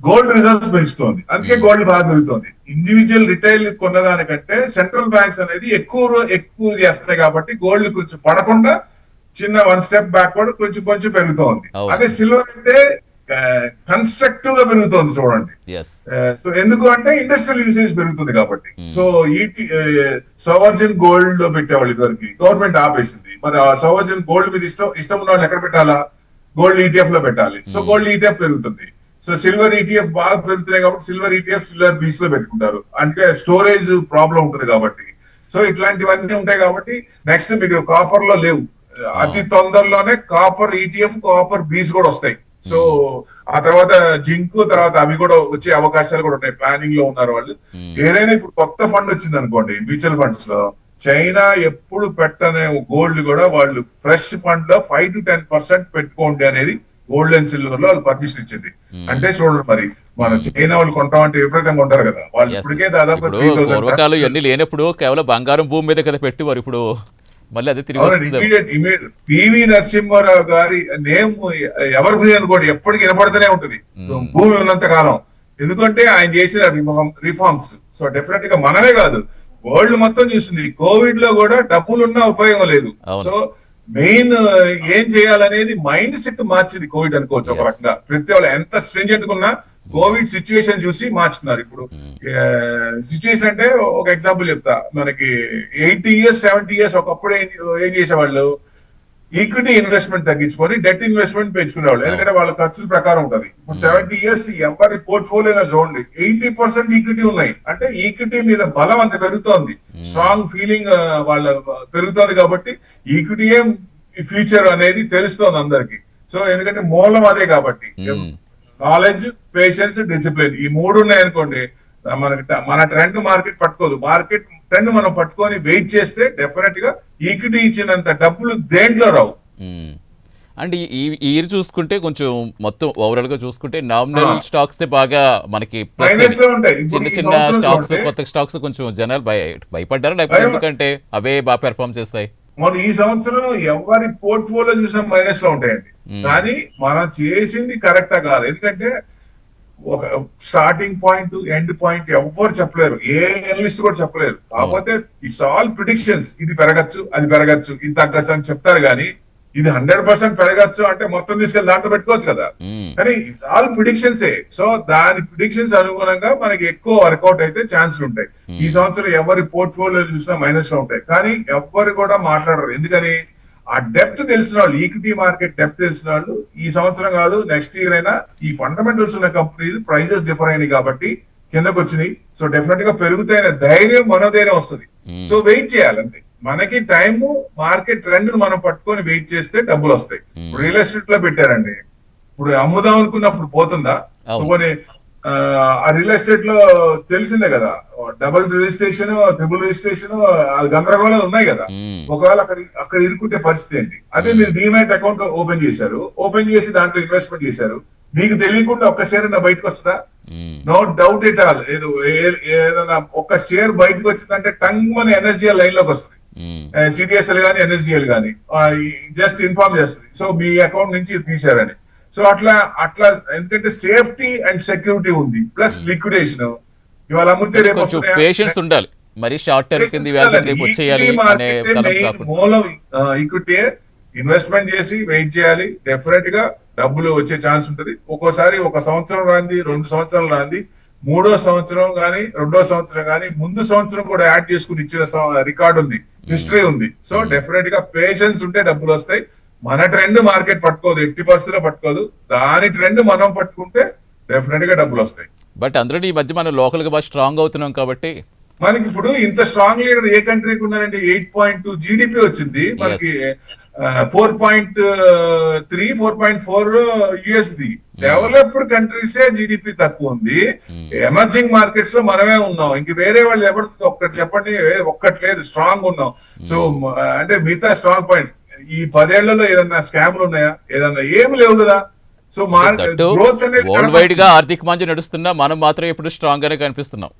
గోల్డ్ రిజర్వ్స్ పెంచుతోంది. అందుకే గోల్డ్ బాగా పెరుగుతోంది. ఇండివిజువల్ రిటైల్ కొన్నదానికంటే సెంట్రల్ బ్యాంక్స్ అనేది ఎక్కువ చేస్తాయి. కాబట్టి గోల్డ్ కొంచెం పడకుండా చిన్న 1 స్టెప్ బ్యాక్వర్డ్ కొంచెం పెరుగుతోంది. అదే సిల్వర్ అయితే కన్స్ట్రక్టివ్ గా పెరుగుతోంది చూడండి. సో ఎందుకు అంటే ఇండస్ట్రియల్ యూసేజ్ పెరుగుతుంది కాబట్టి. సో సోవర్జిన్ గోల్డ్ లో పెట్టేవాళ్ళు ఇదివరకు, గవర్నమెంట్ ఆపేసింది. మరి ఆ సోవర్జిన్ గోల్డ్ మీద ఇష్టం ఉన్న వాళ్ళు ఎక్కడ పెట్టాలా, గోల్డ్ ETF లో పెట్టాలి. సో గోల్డ్ ETF పెరుగుతుంది. సో సిల్వర్ ETF బాగా పెరుగుతున్నాయి కాబట్టి సిల్వర్ ETF సిల్వర్ బీస్ లో పెట్టుకుంటారు, అంటే స్టోరేజ్ ప్రాబ్లం ఉంటుంది కాబట్టి. సో ఇట్లాంటివన్నీ ఉంటాయి కాబట్టి నెక్స్ట్ మీకు కాపర్ లో లేవు. అతి తొందరలోనే కాపర్ ఈటీఎఫ్, కాపర్ బీస్ కూడా వస్తాయి. సో ఆ తర్వాత జింక్, తర్వాత అవి కూడా వచ్చే అవకాశాలు కూడా ఉన్నాయి. ప్లానింగ్ లో ఉన్నారు వాళ్ళు. ఏదైనా ఇప్పుడు కొత్త ఫండ్ వచ్చింది అనుకోండి మ్యూచువల్ ఫండ్స్ లో, చైనా ఎప్పుడు పెట్టనే గోల్డ్ కూడా వాళ్ళు ఫ్రెష్ ఫండ్ లో 5 to 10% పెట్టుకోండి అనేది గోల్డ్ అండ్ సిల్వర్ లో వాళ్ళు పర్మిషన్ ఇచ్చింది. అంటే చూడండి మరి మన చైనా వాళ్ళు కొంటామంటే విపరీతంగా ఉంటారు కదా, వాళ్ళు ఇప్పటికే దాదాపు ఇప్పుడు పూర్వకాలం ఇవన్నీ లేనప్పుడు కేవలం బంగారం భూమి మీద కదా పెట్టేవారు, ఇప్పుడు మళ్ళీ అదే తిరిగి వస్తుంది. పివి నరసింహారావు గారి నేమ్ ఎవరి భూమి అనుకోండి ఎప్పటికీ వినపడుతూనే ఉంటుంది భూమి ఉన్నంత కాలం. ఎందుకంటే ఆయన చేసిన రిఫార్మ్స్. సో డెఫినెట్ గా మనమే కాదు, వరల్డ్ మొత్తం చూసింది. కోవిడ్ లో కూడా డబ్బులున్నా ఉపయోగం లేదు. సో మెయిన్ ఏం చేయాలనేది మైండ్ సెట్ మార్చింది కోవిడ్ అనుకోవచ్చు ఒక రకంగా. ప్రతి వాళ్ళు ఎంత స్ట్రింజెంట్ ఉన్నా కోవిడ్ సిచ్యువేషన్ చూసి మార్చుకున్నారు. ఇప్పుడు సిచ్యువేషన్ అంటే ఒక ఎగ్జాంపుల్ చెప్తా. మనకి 80 years 70 years ఒకప్పుడు ఏం చేసేవాళ్ళు, ఈక్విటీ ఇన్వెస్ట్మెంట్ తగ్గించుకొని డెట్ ఇన్వెస్ట్మెంట్ పెంచుకునేవాళ్ళు. ఎందుకంటే వాళ్ళ ఖర్చుల ప్రకారం ఉంటది. ఇప్పుడు 70 years ఎవరి పోర్ట్ఫోలియో చూడండి 80% ఈక్విటీ ఉన్నాయి. అంటే ఈక్విటీ మీద బలం అంత పెరుగుతోంది, స్ట్రాంగ్ ఫీలింగ్ వాళ్ళ పెరుగుతోంది. కాబట్టి ఈక్విటీయే ఫ్యూచర్ అనేది తెలుస్తోంది అందరికి. సో ఎందుకంటే మూలం అదే కాబట్టి. నాలెడ్జ్, పేషెన్స్, డిసిప్లిన్ ఈ 3 ఉన్నాయనుకోండి మన ట్రెండ్ మార్కెట్ పట్టుకోదు. మార్కెట్ ట్రెండ్ మనం పట్టుకొని వెయిట్ చేస్తే డెఫినెట్ గా ఈక్విటీ ఇచ్చినంత డబ్బులు దేంట్లో రావు. అండ్ ఈ ఇయర్ చూసుకుంటే కొంచెం మొత్తం ఓవరాల్ గా చూసుకుంటే నామినల్ స్టాక్స్ బాగా మనకి చిన్న చిన్న స్టాక్స్, కొత్త స్టాక్స్ కొంచెం జనాలు భయపడ్డారు, లేకపోతే ఎందుకంటే అవే బాగా పెర్ఫార్మ్ చేస్తాయి. మన ఈ సంవత్సరం ఎవరి పోర్ట్ఫోలియో చూసిన మైనస్ లో ఉంటాయండి. కానీ మనం చేసింది కరెక్టా కాదు. ఎందుకంటే ఒక స్టార్టింగ్ పాయింట్, ఎండ్ పాయింట్ ఎవ్వరు చెప్పలేరు, ఏ అనలిస్ట్ కూడా చెప్పలేరు. కాకపోతే ఇట్స్ ఆల్ ప్రిడిక్షన్స్. ఇది పెరగచ్చు, అది పెరగచ్చు, ఇది తగ్గచ్చు అని చెప్తారు. కానీ ఇది 100% పెరగచ్చు అంటే మొత్తం తీసుకెళ్ళి దాంట్లో పెట్టుకోవచ్చు కదా. కానీ ఆల్ ప్రిడిక్షన్సే. సో దాని ప్రిడిక్షన్స్ అనుగుణంగా మనకి ఎక్కువ వర్కౌట్ అయితే ఛాన్సులు ఉంటాయి. ఈ సంవత్సరం ఎవరి పోర్ట్ఫోలియో చూసినా మైనస్ లో ఉంటాయి. కానీ ఎవ్వరు కూడా మాట్లాడరు. ఎందుకని ఆ డెప్త్ తెలిసిన వాళ్ళు, ఈక్విటీ మార్కెట్ డెప్త్ తెలిసిన వాళ్ళు ఈ సంవత్సరం కాదు నెక్స్ట్ ఇయర్ అయినా ఈ ఫండమెంటల్స్ ఉన్న కంపెనీలు ప్రైజెస్ డిఫర్ అయినాయి కాబట్టి కిందకు వచ్చినాయి. సో డెఫినెట్ గా పెరుగుతాయనే ధైర్యం, మనోధైర్యం వస్తుంది. సో వెయిట్ చేయాలంటే మనకి టైము, మార్కెట్ ట్రెండ్ మనం పట్టుకొని వెయిట్ చేస్తే డబ్బులు వస్తాయి. ఇప్పుడు రియల్ ఎస్టేట్ లో పెట్టారండి, ఇప్పుడు అమ్ముదాం అనుకున్నప్పుడు పోతుందా? ఆ రియల్ ఎస్టేట్ లో తెలిసిందే కదా, డబుల్ రిజిస్ట్రేషన్, ట్రిపుల్ రిజిస్ట్రేషన్, గందరగోళం ఉన్నాయి కదా. ఒకవేళ అక్కడ ఇరుక్కుంటే పరిస్థితి ఏంటి? అదే మీరు డీమ్యాట్ అకౌంట్ ఓపెన్ చేశారు, ఓపెన్ చేసి దాంట్లో ఇన్వెస్ట్మెంట్ చేశారు, మీకు తెలియకుండా ఒక్క షేర్ బయటకు వస్తుందా? No doubt at all. ఏదైనా ఒక్క షేర్ బయటకు వచ్చిందంటే టంగ్ మన ఎన్ఎస్డిఎల్ లైన్ లోకి వస్తుంది. సిడిఎస్ఎల్ గానీ ఎన్ఎస్డిఎల్ గానీ జస్ట్ ఇన్ఫార్మ్ చేస్తుంది, సో మీ అకౌంట్ నుంచి తీశారని. సో అట్లా ఎందుకంటే సేఫ్టీ అండ్ సెక్యూరిటీ ఉంది, ప్లస్ లిక్విడేషన్. ఇవాళ అమ్ముతే రేపు పేషెన్స్ ఉండాలి. మరి షార్ట్ టర్మ్ కింద వచ్చేయాలి అనే మూలం ఈక్విటీ. ఇన్వెస్ట్మెంట్ చేసి వెయిట్ చేయాలి, డెఫినెట్ గా డబ్బులు వచ్చే ఛాన్స్ ఉంటుంది. ఒక్కోసారి 1 సంవత్సరం రాంది, 2 సంవత్సరాలు రాంది, 3వ సంవత్సరం కానీ 2వ సంవత్సరం కానీ ముందు సంవత్సరం కూడా యాడ్ చేసుకుని ఇచ్చిన రికార్డు ఉంది, హిస్టరీ ఉంది. సో డెఫినెట్ గా పేషెన్స్ ఉంటే డబ్బులు వస్తాయి. మన ట్రెండ్ మార్కెట్ పట్టుకోదు, 80% పట్టుకోదు. దాని ట్రెండ్ మనం పట్టుకుంటే డెఫినెట్ గా డబ్బులు వస్తాయి. బట్ అందులో ఈ మధ్య మనం లోకల్ గా బాగా స్ట్రాంగ్ అవుతున్నాం కాబట్టి మనకి ఇప్పుడు ఇంత స్ట్రాంగ్ లీడర్ ఏ కంట్రీకి ఉన్నారంటే 8.2 జీడిపి వచ్చింది మనకి. 4.3 4.4 యుఎస్డి. డెవలప్డ్ కంట్రీస్ జీడిపి తక్కువ ఉంది. ఎమర్జింగ్ మార్కెట్స్ లో మనమే ఉన్నాం. ఇంక వేరే వాళ్ళు ఎవరు ఒక్కటి చెప్పండి, ఒక్కటి లేదు, స్ట్రాంగ్ ఉన్నాం. సో అంటే మిగతా స్ట్రాంగ్ పాయింట్స్ ఈ 10 ఏళ్లలో ఏదన్నా స్కామ్లు ఉన్నాయా? ఏదన్నా ఏమి లేవు కదా. సో గ్రోత్ అనేది వరల్డ్ వైడ్ గా ఆర్థిక మంచి నడుస్తున్నా మనం మాత్రం ఇప్పుడు స్ట్రాంగ్ గానే కనిపిస్తున్నాం.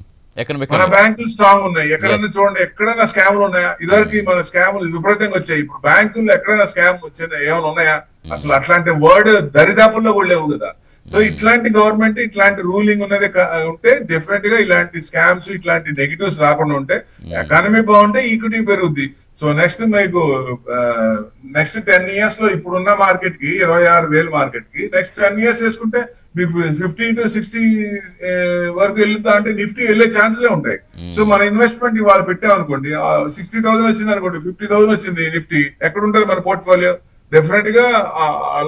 మన బ్యాంకులు స్ట్రాంగ్ ఉన్నాయి. ఎక్కడైనా చూడండి, ఎక్కడైనా స్కామ్లు ఉన్నాయా? ఇదివరకు మన స్కామ్లు విపరీతంగా వచ్చాయి. ఇప్పుడు బ్యాంకుల్లో ఎక్కడైనా స్కామ్ వచ్చిన ఏమైనా ఉన్నాయా? అసలు అట్లాంటి వర్డ్ దరిదాపుల్లో కూడా లేవు కదా. సో ఇట్లాంటి గవర్నమెంట్, ఇట్లాంటి రూలింగ్ ఉన్నది ఉంటే డెఫినెట్ గా ఇలాంటి స్కామ్స్, ఇట్లాంటి నెగిటివ్స్ రాకుండా ఉంటే ఎకానమీ బాగుంటే ఈక్విటీ పెరుగుద్ది. సో నెక్స్ట్ 10 years లో ఇప్పుడున్న మార్కెట్ కి 26,000 మార్కెట్ కి నెక్స్ట్ 10 years వేసుకుంటే మీకు 50 to 60 వరకు వెళ్తా అంటే నిఫ్టీ వెళ్లే ఛాన్స్లే ఉంటాయి. సో మన ఇన్వెస్ట్మెంట్ ఇవాళ పెట్టామనుకోండి, 60,000 వచ్చింది అనుకోండి, 50,000 వచ్చింది నిఫ్టీ, ఎక్కడ ఉంటుంది మన పోర్ట్ఫోలియో? డెఫినెట్ గా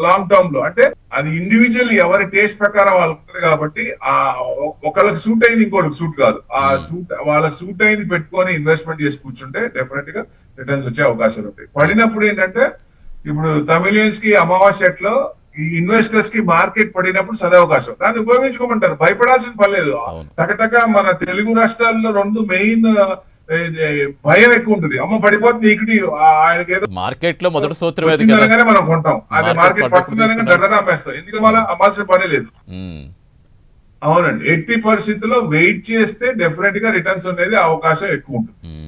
లాంగ్ టర్మ్ లో అంటే అది ఇండివిజువల్ ఎవరి టేస్ట్ ప్రకారం వాళ్ళకి ఉంటుంది కాబట్టి ఆ ఒకళ్ళకి సూట్ అయింది ఇంకోటికి సూట్ కాదు. ఆ సూట్ వాళ్ళకి సూట్ అయింది పెట్టుకొని ఇన్వెస్ట్మెంట్ చేసి కూర్చుంటే డెఫినెట్ గా రిటర్న్స్ వచ్చే అవకాశాలు ఉంటాయి. పడినప్పుడు ఏంటంటే ఇప్పుడు తమిళియన్స్ కి అమావాస్యలో ఈ ఇన్వెస్టర్స్ కి మార్కెట్ పడినప్పుడు సదవకాశం, దాన్ని ఉపయోగించుకోమంటారు, భయపడాల్సిన పని లేదు. టకటక మన తెలుగు రాష్ట్రాల్లో రెండు మెయిన్ భయం ఎక్కువ ఉంటుంది, అమ్మ పడిపోతుంది ఈక్విటీ, ఆయనకి ఏదో మార్కెట్ లో మొదటి సూత్రం వచ్చిందనగానే మనం కొంటాం, అది మార్కెట్ పడుతుందనగా దడదడ అమ్మేస్తాం, ఎందుకు మనం అమ్మాల్సిన పని లేదు. అవునండి, ఎట్టి పరిస్థితుల్లో వెయిట్ చేస్తే డెఫినెట్ గా రిటర్న్స్ అనేది అవకాశం ఎక్కువ ఉంటుంది.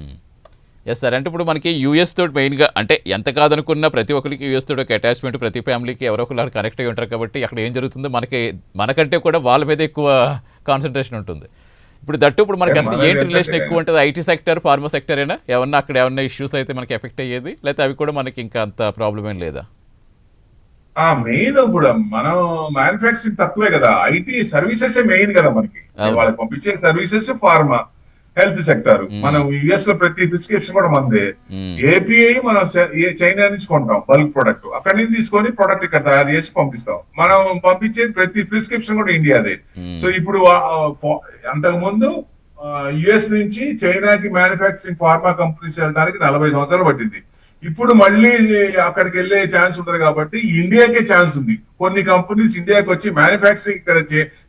ఎస్ సార్, అంటే ఇప్పుడు మనకి యూఎస్ తోటి మెయిన్గా అంటే ఎంత కాదనుకున్నా ప్రతి ఒక్కరికి యూఎస్ తోటి ఒక అటాచ్మెంట్, ప్రతి ఫ్యామిలీకి ఎవరో ఒకరు కనెక్ట్ అయ్యి ఉంటారు కాబట్టి అక్కడ ఏం జరుగుతుందో మనకంటే కూడా వాళ్ళ మీద ఎక్కువ కాన్సన్ట్రేషన్ ఉంటుంది. ఇప్పుడు దట్టు ఇప్పుడు మనకి అసలు ఏంటి రిలేషన్ ఎక్కువ ఉంటుంది, ఐటీ సెక్టర్, ఫార్మా సెక్టర్ అయినా ఏమన్నా అక్కడ ఏమన్నా ఇష్యూస్ అయితే మనకి ఎఫెక్ట్ అయ్యేది, లేకపోతే అవి కూడా మనకి ఇంకా అంత ప్రాబ్లం ఏం లేదా? మెయిన్ ఇప్పుడు మనం మ్యానుఫ్యాక్చరింగ్ తక్కువే కదా, ఐటీ సర్వీసెస్ మెయిన్ కదా మనకి, వాళ్ళకి పంపించే సర్వీసెస్ ఫార్మా, హెల్త్ సెక్టర్. మనం యుఎస్ లో ప్రతి ప్రిస్క్రిప్షన్ కూడా మందే. ఏపీఐ మనం చైనా నుంచి కొంటాం బల్క్ ప్రొడక్ట్, అక్కడి నుంచి తీసుకొని ప్రొడక్ట్ ఇక్కడ తయారు చేసి పంపిస్తాం. మనం పంపించేది ప్రతి ప్రిస్క్రిప్షన్ కూడా ఇండియాదే. సో ఇప్పుడు అంతకు ముందు యుఎస్ నుంచి చైనాకి మ్యానుఫ్యాక్చరింగ్ ఫార్మా కంపెనీస్ వెళ్ళడానికి 40 సంవత్సరాలు పట్టింది. ఇప్పుడు మళ్ళీ అక్కడికి వెళ్ళే ఛాన్స్ ఉంటుంది కాబట్టి ఇండియాకే ఛాన్స్ ఉంది. కొన్ని కంపెనీస్ ఇండియాకి వచ్చి మ్యానుఫ్యాక్చరింగ్ ఇక్కడ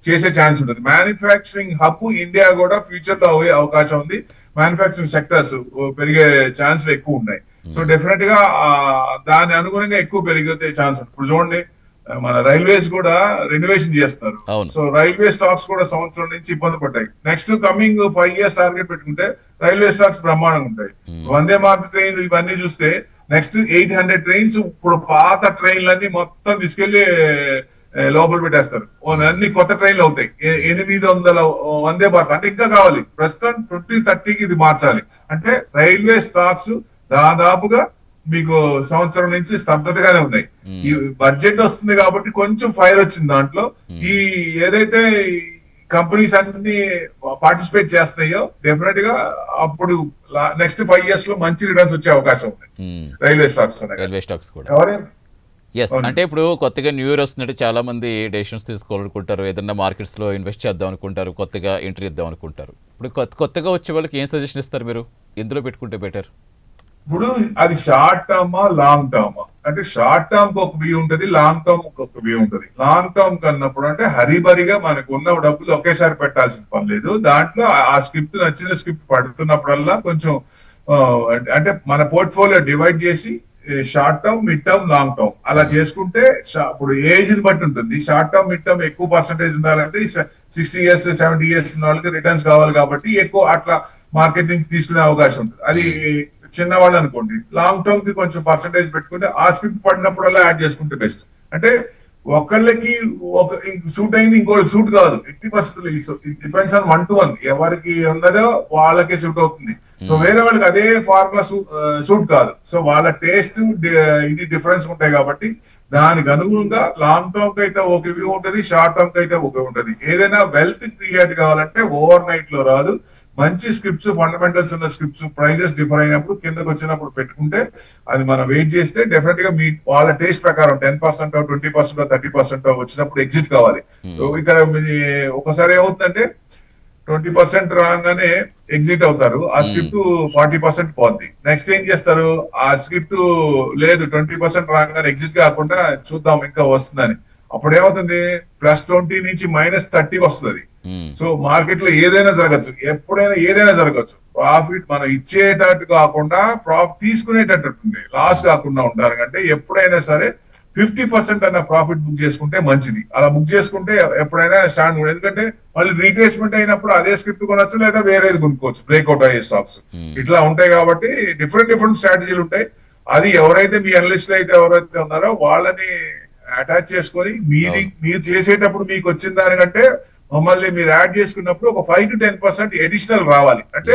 చేసే ఛాన్స్ ఉంటుంది. మ్యానుఫ్యాక్చరింగ్ హబ్ ఇండియా కూడా ఫ్యూచర్ లో అయ్యే అవకాశం ఉంది. మ్యానుఫ్యాక్చరింగ్ సెక్టర్స్ పెరిగే ఛాన్స్లు ఎక్కువ ఉన్నాయి. సో డెఫినెట్ గా దాని అనుగుణంగా ఎక్కువ పెరిగే ఛాన్స్ ఉంది. ఇప్పుడు చూడండి, మన రైల్వేస్ కూడా రెనోవేషన్ చేస్తున్నారు. సో రైల్వే స్టాక్స్ కూడా సంవత్సరం నుంచి ఇబ్బంది పడ్డాయి. నెక్స్ట్ కమింగ్ 5 years టార్గెట్ పెట్టుకుంటే రైల్వే స్టాక్స్ బ్రహ్మాండంగా ఉంటాయి. వందే భారత్ ట్రైన్లు ఇవన్నీ చూస్తే నెక్స్ట్ 800 ట్రైన్స్ ఇప్పుడు పాత ట్రైన్లన్నీ మొత్తం తీసుకెళ్లి లోపల పెట్టేస్తారు, అన్ని కొత్త ట్రైన్లు అవుతాయి. 800 వందే భారత్ అంటే ఇంకా కావాలి. ప్రస్తుతం 2030కి ఇది మార్చాలి అంటే రైల్వే స్టాక్స్ దాదాపుగా మీకు సంవత్సరం నుంచి స్తబ్దతగానే ఉన్నాయి. ఈ బడ్జెట్ వస్తుంది కాబట్టి కొంచెం ఫైర్ వచ్చింది దాంట్లో. ఈ ఏదైతే కంపెనీస్ అన్ని పార్టిసిపేట్ చేస్తాయో డెఫినెట్ గా అప్పుడు నెక్స్ట్ 5 years లో మంచి రిటర్న్స్ వచ్చే అవకాశం ఉంది రైల్వే స్టాక్స్ కూడా. ఎస్, అంటే ఇప్పుడు కొత్తగా న్యూ ఇయర్ వస్తుందంటే చాలా మంది డెసిషన్స్ తీసుకోవాలనుకుంటారు, ఏదన్నా మార్కెట్స్ లో ఇన్వెస్ట్ చేద్దాం అనుకుంటారు, కొత్తగా ఎంట్రీ ఇద్దాం అనుకుంటారు. ఇప్పుడు కొత్తగా వచ్చే వాళ్ళకి ఏం సజెషన్ ఇస్తారు మీరు, ఎందులో పెట్టుకుంటే బెటర్? ఇప్పుడు అది షార్ట్ టర్మా లాంగ్ టర్మా అంటే షార్ట్ టర్మ్ కి ఒక వ్యూ ఉంటది, లాంగ్ టర్మ్ ఒక వ్యూ ఉంటది. లాంగ్ టర్మ్ కన్నప్పుడు అంటే హరిబరిగా మనకు ఉన్న డబ్బులు ఒకేసారి పెట్టాల్సిన పని లేదు. దాంట్లో ఆ స్క్రిప్ట్ నచ్చిన స్క్రిప్ట్ పడుతున్నప్పుడల్లా కొంచెం అంటే మన పోర్ట్ఫోలియో డివైడ్ చేసి short term, mid term, long term అలా చేసుకుంటే ఇప్పుడు ఏజ్ ని బట్టి ఉంటుంది. షార్ట్ టర్మ్, మిడ్ టర్మ్ ఎక్కువ పర్సెంటేజ్ ఉండాలంటే 60 years 70 years ఉన్న వాళ్ళకి రిటర్న్స్ కావాలి కాబట్టి ఎక్కువ అట్లా మార్కెట్ నుంచి తీసుకునే అవకాశం ఉంటుంది. అది చిన్నవాళ్ళు అనుకోండి. లాంగ్ టర్మ్ కి కొంచెం పర్సెంటేజ్ పెట్టుకుంటే ఆ స్క్రిప్ట్ పడినప్పుడల్లా యాడ్ చేసుకుంటే బెస్ట్. అంటే ఒకళ్ళకి ఒక సూట్ అయింది ఇంకోళ్ళకి సూట్ కాదు, ఎట్టి పరిస్థితులు. ఇట్ డిపెండ్స్ ఆన్ 1 to 1, ఎవరికి ఉన్నదో వాళ్ళకే సూట్ అవుతుంది. సో వేరే వాళ్ళకి అదే ఫార్ములా సూట్ కాదు. సో వాళ్ళ టేస్ట్ ఇది డిఫరెన్స్ ఉంటాయి కాబట్టి దానికి అనుగుణంగా లాంగ్ టర్మ్ కి అయితే ఒక వ్యూ ఉంటుంది, షార్ట్ టర్మ్ కి అయితే ఒక ఉంటుంది. ఏదైనా వెల్త్ క్రియేట్ కావాలంటే ఓవర్ నైట్ లో రాదు. మంచి స్క్రిప్ట్స్, ఫండమెంటల్స్ ఉన్న స్క్రిప్ట్స్, ప్రైజెస్ డిఫర్ అయినప్పుడు కిందకు వచ్చినప్పుడు పెట్టుకుంటే అది మనం వెయిట్ చేస్తే డెఫినెట్ గా మీ వాళ్ళ టేస్ట్ ప్రకారం 10%, 20%, 30% వచ్చినప్పుడు ఎగ్జిట్ కావాలి. ఇక్కడ ఒకసారి ఏమవుతుందంటే 20% రాగానే ఎగ్జిట్ అవుతారు, ఆ స్క్రిప్ట్ 40% పోద్ది. నెక్స్ట్ ఏం చేస్తారు, ఆ స్క్రిప్ట్ లేదు 20% రాగానే ఎగ్జిట్ కాకుండా చూద్దాం ఇంకా వస్తుందని, అప్పుడు ఏమవుతుంది +20 నుంచి -30 వస్తుంది. సో మార్కెట్ లో ఏదైనా జరగచ్చు, ఎప్పుడైనా ఏదైనా జరగచ్చు. ప్రాఫిట్ మనం ఇచ్చేటట్టు కాకుండా ప్రాఫిట్ తీసుకునేటట్టు ఉంటుంది, లాస్ కాకుండా ఉంటారు. అంటే ఎప్పుడైనా సరే 50% అన్న ప్రాఫిట్ బుక్ చేసుకుంటే మంచిది. అలా బుక్ చేసుకుంటే ఎప్పుడైనా స్టాండ్, ఎందుకంటే మళ్ళీ రీట్రేస్మెంట్ అయినప్పుడు అదే స్క్రిప్ట్ కొనొచ్చు లేదా వేరేది కొనుక్కోవచ్చు, బ్రేక్అవుట్ అయ్యే స్టాక్స్ ఇట్లా ఉంటాయి. కాబట్టి డిఫరెంట్ స్ట్రాటజీలు ఉంటాయి. అది ఎవరైతే మీ అనలిస్టులు అయితే ఎవరైతే ఉన్నారో వాళ్ళని అటాచ్ చేసుకొని మీరు చేసేటప్పుడు మీకు వచ్చిన దానికంటే మమ్మల్ని మీరు యాడ్ చేసుకున్నప్పుడు ఒక 5 to 10% ఎడిషనల్ రావాలి. అంటే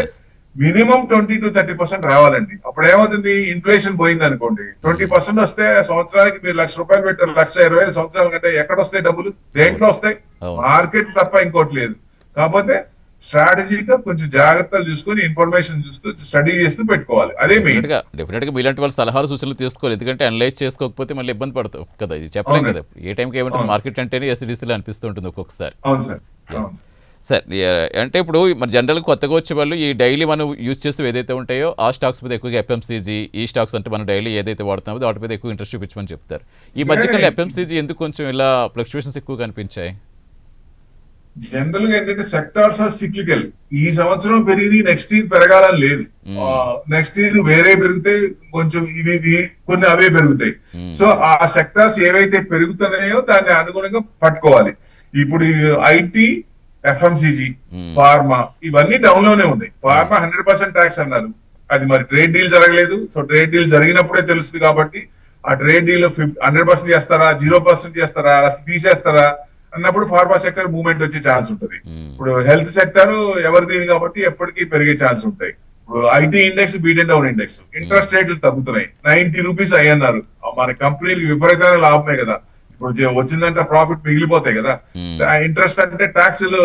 మినిమం 20 to 30% రావాలండి. అప్పుడు ఏమవుతుంది, ఇన్ఫ్లేషన్ పోయింది అనుకోండి, 20% వస్తే సంవత్సరానికి మీరు ₹1,00,000 పెట్టారు, 1,20,000 సంవత్సరాల కంటే ఎక్కడ వస్తాయి డబ్బులు, దేంట్లో వస్తాయి, మార్కెట్ తప్ప ఇంకోటి లేదు. కాకపోతే స్ట్రాటజీగా కొంచెం జాగ్రత్తలు చూసుకొని ఇన్ఫర్మేషన్ చూస్తూ స్టడీ చేస్తూ పెట్టుకోవాలి. అదే మెయిన్. డెఫినెట్గా మీలాంటి వాళ్ళ సలహాలు సూచనలు తీసుకోవాలి, ఎందుకంటే అనలైజ్ చేసుకోకపోతే మళ్ళీ ఇబ్బంది పడతాం కదా, ఇది చెప్పలేం కదా ఏ టైంకి ఏమంటుంది, మార్కెట్ అంటేనే ఎస్డిసిలో అనిపిస్తూ ఉంటుంది ఒక్కొక్కసారి. అవును సార్. సార్ అంటే ఇప్పుడు మన జనరల్గా కొత్తగా వచ్చే వాళ్ళు ఈ డైలీ మనం యూజ్ చేస్తూ ఏదైతే ఉంటాయో ఆ స్టాక్స్ మీద ఎక్కువగా ఎఫ్ఎంసీజీ, ఈ స్టాక్స్ అంటే మనం డైలీ ఏదైతే వాడుతున్నామో వాటి మీద ఎక్కువ ఇంట్రెస్ట్ చూపించమని చెప్తారు. ఈ మధ్యకాలంలో ఎఫ్ఎంసీజీ ఎందుకు కొంచెం ఇలా ఫ్లక్చువేషన్స్ ఎక్కువ కనిపించాయి? జనరల్ గా ఏంటంటే సెక్టార్స్ ఆర్ సిక్లికల్. ఈ సంవత్సరం పెరిగి నెక్స్ట్ ఇయర్ పెరగాలని లేదు. నెక్స్ట్ ఇయర్ వేరే పెరిగితే కొంచెం ఇవి కొన్ని అవే పెరుగుతాయి. సో ఆ సెక్టార్స్ ఏవైతే పెరుగుతున్నాయో దాన్ని అనుగుణంగా పట్టుకోవాలి. ఇప్పుడు ఐటీ, ఎఫ్ఎంసీజీ, ఫార్మా ఇవన్నీ డౌన్ లోనే ఉన్నాయి. ఫార్మా 100% ట్యాక్స్ అన్నారు, అది మరి ట్రేడ్ డీల్ జరగలేదు. సో ట్రేడ్ డీల్ జరిగినప్పుడే తెలుస్తుంది కాబట్టి ఆ ట్రేడ్ డీల్ 100% చేస్తారా, 0% చేస్తారా, అసలు తీసేస్తారా అన్నప్పుడు ఫార్మా సెక్టర్ మూవ్మెంట్ వచ్చే ఛాన్స్ ఉంటుంది. ఇప్పుడు హెల్త్ సెక్టర్ ఎవరు దీని కాబట్టి ఎప్పటికీ పెరిగే ఛాన్స్ ఉంటాయి. ఇప్పుడు IT index, beat and down index, interest రేట్లు తగ్గుతున్నాయి. 90 రూపీస్ అయ్యన్నారు. మన కంపెనీలు విపరీతమైన లాభమే కదా, ఇప్పుడు వచ్చిందంటే ప్రాఫిట్ మిగిలిపోతాయి కదా. ఇంట్రెస్ట్ అంటే ట్యాక్స్లు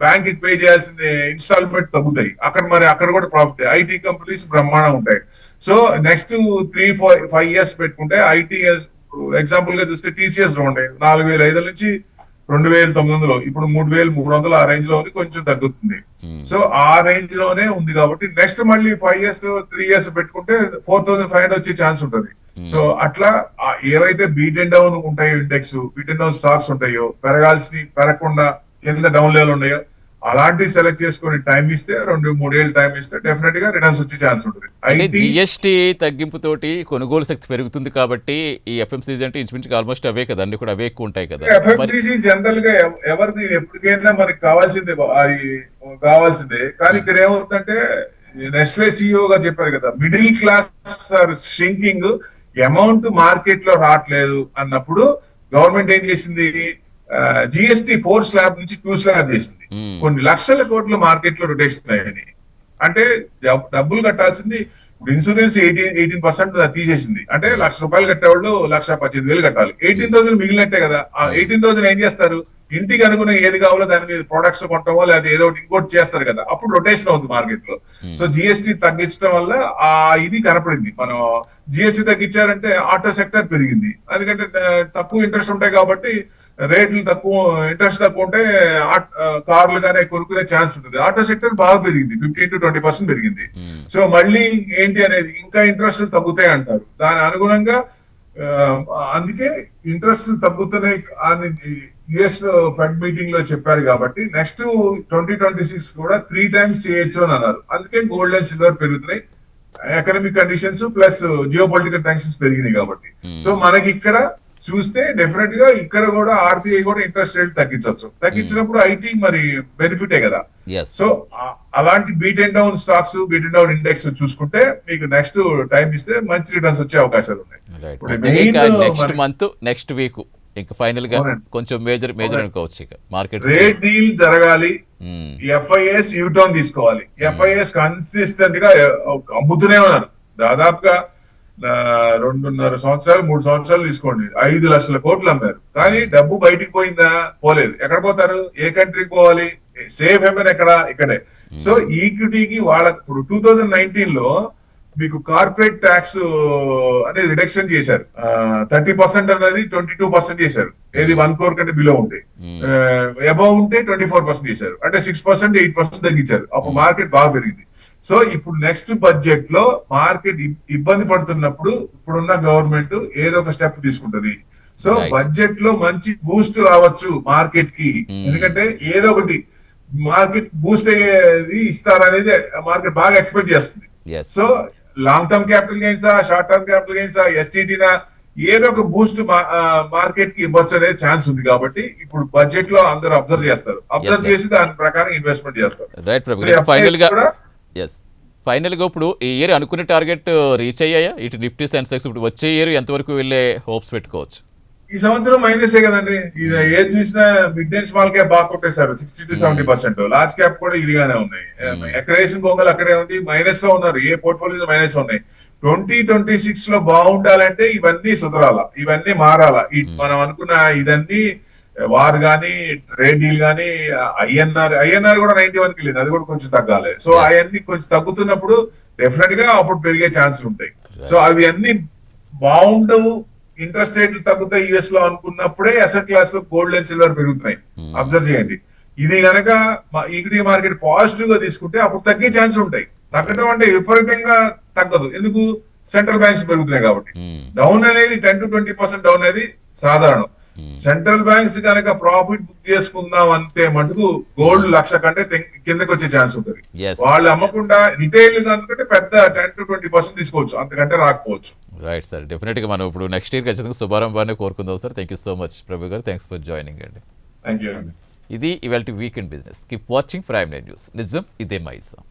బ్యాంక్ కి పే చేయాల్సింది ఇన్స్టాల్మెంట్ తగ్గుతాయి, అక్కడ కూడా ప్రాఫిట్. ఐటీ కంపెనీస్ బ్రహ్మాండం ఉంటాయి. సో నెక్స్ట్ 3-5 ఇయర్స్ పెట్టుకుంటే ఐటీ ఎగ్జాంపుల్ గా చూస్తే టీసీఎస్ లో ఉండే 4,500 నుంచి 2,900, ఇప్పుడు 3,300 ఆ రేంజ్ లో ఉంది, కొంచెం తగ్గుతుంది. సో ఆ రేంజ్ లోనే ఉంది కాబట్టి నెక్స్ట్ మళ్ళీ 5 ఇయర్స్ 3 ఇయర్స్ పెట్టుకుంటే 4,500 వచ్చే ఛాన్స్ ఉంటుంది. సో అట్లా ఏవైతే బీట్ అండ్ డౌన్ ఉంటాయో index, beat and down stocks ఉంటాయో, పెరగకుండా కింద డౌన్ లెవెల్ ఉన్నాయో అలాంటి సెలెక్ట్ చేసుకుని టైం ఇస్తే 2-3 ఏళ్ళు టైం ఇస్తే డెఫినెట్ గా రిటర్న్స్ వచ్చే ఛాన్స్ ఉంటుంది. జిఎస్టీ తగ్గింపుతోటి కొనుగోలు శక్తి పెరుగుతుంది కాబట్టి ఈ ఎఫ్ఎంసీజీ అంటే ఇంచుమించుగా ఆల్మోస్ట్ అవే కదా, అన్ని కూడా అవే ఎక్కువ ఉంటాయి కదా. ఎఫ్ఎంసీజీ జనరల్ గా ఎవరికి ఎప్పటికైనా మనకి కావాల్సిందే, కానీ ఇక్కడ ఏమవుతుందంటే నెస్లే సిఇఓ గా చెప్పారు కదా, middle class are shrinking, amount market లో రావట్లేదు అన్నప్పుడు గవర్నమెంట్ ఏం చేసింది, జిఎస్టీ 4 స్లాబ్ నుంచి 2 స్లాబ్ చేసింది. కొన్ని లక్షల కోట్ల మార్కెట్ లో రొటేషన్ అయ్యాయి. అంటే డబ్బులు కట్టాల్సింది ఇన్సూరెన్స్ 18% తీసేసింది. అంటే ₹1,00,000 కట్టేవాళ్ళు 1,18,000 కట్టాలి. 18,000 మిగిలినట్టే కదా. ఆ 18,000 ఏం చేస్తారు, ఇంటికి అనుకున్న ఏది కావాలో దాని మీద ప్రొడక్ట్స్ కొట్టమో లేదా ఏదో ఇంకోటి చేస్తారు కదా, అప్పుడు రొటేషన్ అవుతుంది మార్కెట్ లో. సో జిఎస్టీ తగ్గించడం వల్ల ఆ ఇది కనపడింది. మనం జిఎస్టీ తగ్గించారంటే ఆటో సెక్టర్ పెరిగింది, ఎందుకంటే తక్కువ ఇంట్రెస్ట్ ఉంటాయి కాబట్టి రేట్లు తక్కువ, ఇంట్రెస్ట్ తక్కువ ఉంటే కార్లు కానీ కొనుక్కునే ఛాన్స్ ఉంటుంది. ఆటో సెక్టర్ బాగా పెరిగింది, 15-20% పెరిగింది. సో మళ్ళీ ఏంటి అనేది ఇంకా ఇంట్రెస్ట్ తగ్గుతాయి అంటారు, దాని అనుగుణంగా అందుకే ఇంట్రెస్ట్ తగ్గుతున్నాయి అని యుఎస్ ఫెడ్ మీటింగ్ లో చెప్పారు కాబట్టి నెక్స్ట్ 2026 కూడా 3 times చేయొచ్చు అని అన్నారు. అందుకే గోల్డ్ అండ్ సిల్వర్ పెరుగుతున్నాయి, economic conditions plus geo political tensions పెరిగినాయి కాబట్టి. సో మనకి ఇక్కడ చూస్తే డెఫినెట్ గా ఇక్కడ కూడా ఆర్బీఐ కూడా ఇంట్రెస్ట్ రేట్ తగ్గించినప్పుడు ఐటీ మరి బెనిఫిటే కదా. సో అలాంటి beat and down stocks, beat and down index చూసుకుంటే మీకు నెక్స్ట్ టైం ఇస్తే మంచి రిటర్న్స్ వచ్చే అవకాశాలు ఉన్నాయి. నెక్స్ట్ మంత్, నెక్స్ట్ వీక్ ఇంకా ఫైనల్ గా కొంచెం మేజర్ అనుకోవచ్చు. ఇక మార్కెట్ రేట్ డీల్ జరగాలి, ఎఫ్ఐఎస్ యూటర్న్ తీసుకోవాలి. ఎఫ్ఐఎస్ కన్సిస్టెంట్ గా అమ్ముతూనే ఉన్నారు, దాదాపుగా 2.5 సంవత్సరాలు 3 సంవత్సరాలు తీసుకోండి 5 లక్షల కోట్లు అమ్మారు. కానీ డబ్బు బయటికి పోయిందా, పోలేదు. ఎక్కడ పోతారు, ఏ కంట్రీకి పోవాలి, సేఫ్ హెవెన్ ఇక్కడే. సో ఈక్విటీకి వాళ్ళకి ఇప్పుడు 2019 లో మీకు కార్పొరేట్ ట్యాక్స్ అనేది రిడక్షన్ చేశారు. 30% అనేది 22% చేశారు, ఏది 1 crore కంటే బిలో ఉంటే. అబౌవ్ ఉంటే 24% చేశారు, అంటే 6%, 8% తగ్గించారు. అప్పుడు మార్కెట్ బాగా పెరిగింది. సో ఇప్పుడు నెక్స్ట్ బడ్జెట్ లో మార్కెట్ ఇబ్బంది పడుతున్నప్పుడు ఇప్పుడున్న గవర్నమెంట్ ఏదో ఒక స్టెప్ తీసుకుంటది. సో బడ్జెట్ లో మంచి బూస్ట్ రావచ్చు మార్కెట్ కి, ఎందుకంటే ఏదో ఒకటి మార్కెట్ బూస్ట్ అయ్యేది ఇస్తారనేది మార్కెట్ బాగా ఎక్స్పెక్ట్ చేస్తుంది. సో లాంగ్ టర్మ్ క్యాపిటల్ గెయిన్సా, షార్ట్ టర్మ్ క్యాపిటల్ గెయిన్సా, ఎస్టీటీనా, ఏదో ఒక బూస్ట్ మార్కెట్ కి ఇవ్వచ్చు అనే ఛాన్స్ ఉంది. కాబట్టి ఇప్పుడు బడ్జెట్ లో అందరూ అబ్జర్వ్ చేస్తారు, అబ్జర్వ్ చేసి దాని ప్రకారం ఇన్వెస్ట్మెంట్ చేస్తారు. ఫైనల్ గా ఇప్పుడు ఈ ఇయర్ అనుకునే టార్గెట్ రీచ్ అయ్యాయా ఇటు నిఫ్టీ సెన్సెక్స్? ఇప్పుడు వచ్చే ఇయర్ ఎంతవరకు వెళ్ళే హోప్స్ పెట్టుకోవచ్చు? ఈ సంవత్సరం మైనసే కదండి, ఏది చూసినా మిడ్ అండ్ స్మాల్ క్యాప్ బాగా కొట్టేశారు, 60-70%. లార్జ్ క్యాప్ కూడా ఇదిగానే ఉన్నాయి. ఎక్కడ వేసిన బొంగలు అక్కడే ఉంది, మైనస్ లో ఉన్నారు, ఏ పోర్ట్ఫోలియో మైనస్ లో ఉన్నాయి. 2026 లో బాగుండాలంటే ఇవన్నీ సుధరాల, ఇవన్నీ మారాలా. మనం అనుకున్న ఇదన్నీ వార్ గానీ ట్రేడ్ డీల్ గానీ ఐఎన్ఆర్ కూడా 91 కి లేదు, అది కూడా కొంచెం తగ్గాలి. So Yes. అవన్నీ కొంచెం తగ్గుతున్నప్పుడు డెఫినెట్ గా అప్పుడు పెరిగే ఛాన్స్ ఉంటాయి. సో అవి అన్ని బాగుండవు, ఇంట్రెస్ట్ రేట్లు తగ్గుతాయి యుఎస్ లో అనుకున్నప్పుడే అసెట్ క్లాస్ లో గోల్డ్ అండ్ సిల్వర్ పెరుగుతున్నాయి. అబ్జర్వ్ చేయండి. ఇది గనక ఈక్విటీ మార్కెట్ పాజిటివ్ గా తీసుకుంటే అప్పుడు తగ్గే ఛాన్స్ ఉంటాయి. తగ్గడం అంటే విపరీతంగా తగ్గదు, ఎందుకు? సెంట్రల్ బ్యాంక్స్ పెరుగుతున్నాయి కాబట్టి. డౌన్ అనేది 10 to 20% డౌన్ అనేది సాధారణం. సెంట్రల్ బ్యాంక్స్ కనుక ప్రాఫిట్ బుక్ చేసుకుందాం అంటే మటుకు గోల్డ్ 1,00,000 కంటే కిందకి వచ్చే ఛాన్స్ ఉంటుంది. Yes. వాళ్ళు అమ్మకుండా రిటైల్ కనుకుంటే పెద్ద 10 to 20% తీసుకోవచ్చు, అంతకంటే రాకపోవచ్చు. రైట్ సార్, డెఫినెట్గా మనం ఇప్పుడు నెక్స్ట్ ఇయర్ ఖచ్చితంగా శుభారంభాన్ని కోరుకుందాం sir. Thank you so much Prabhu గారు, థ్యాంక్స్ ఫర్ జాయినింగ్ అండి. థ్యాంక్ యూ అండి. ఇది ఇవాళ weekend business. Keep watching prime nine news. నిజం ఇదే మా ఇజం.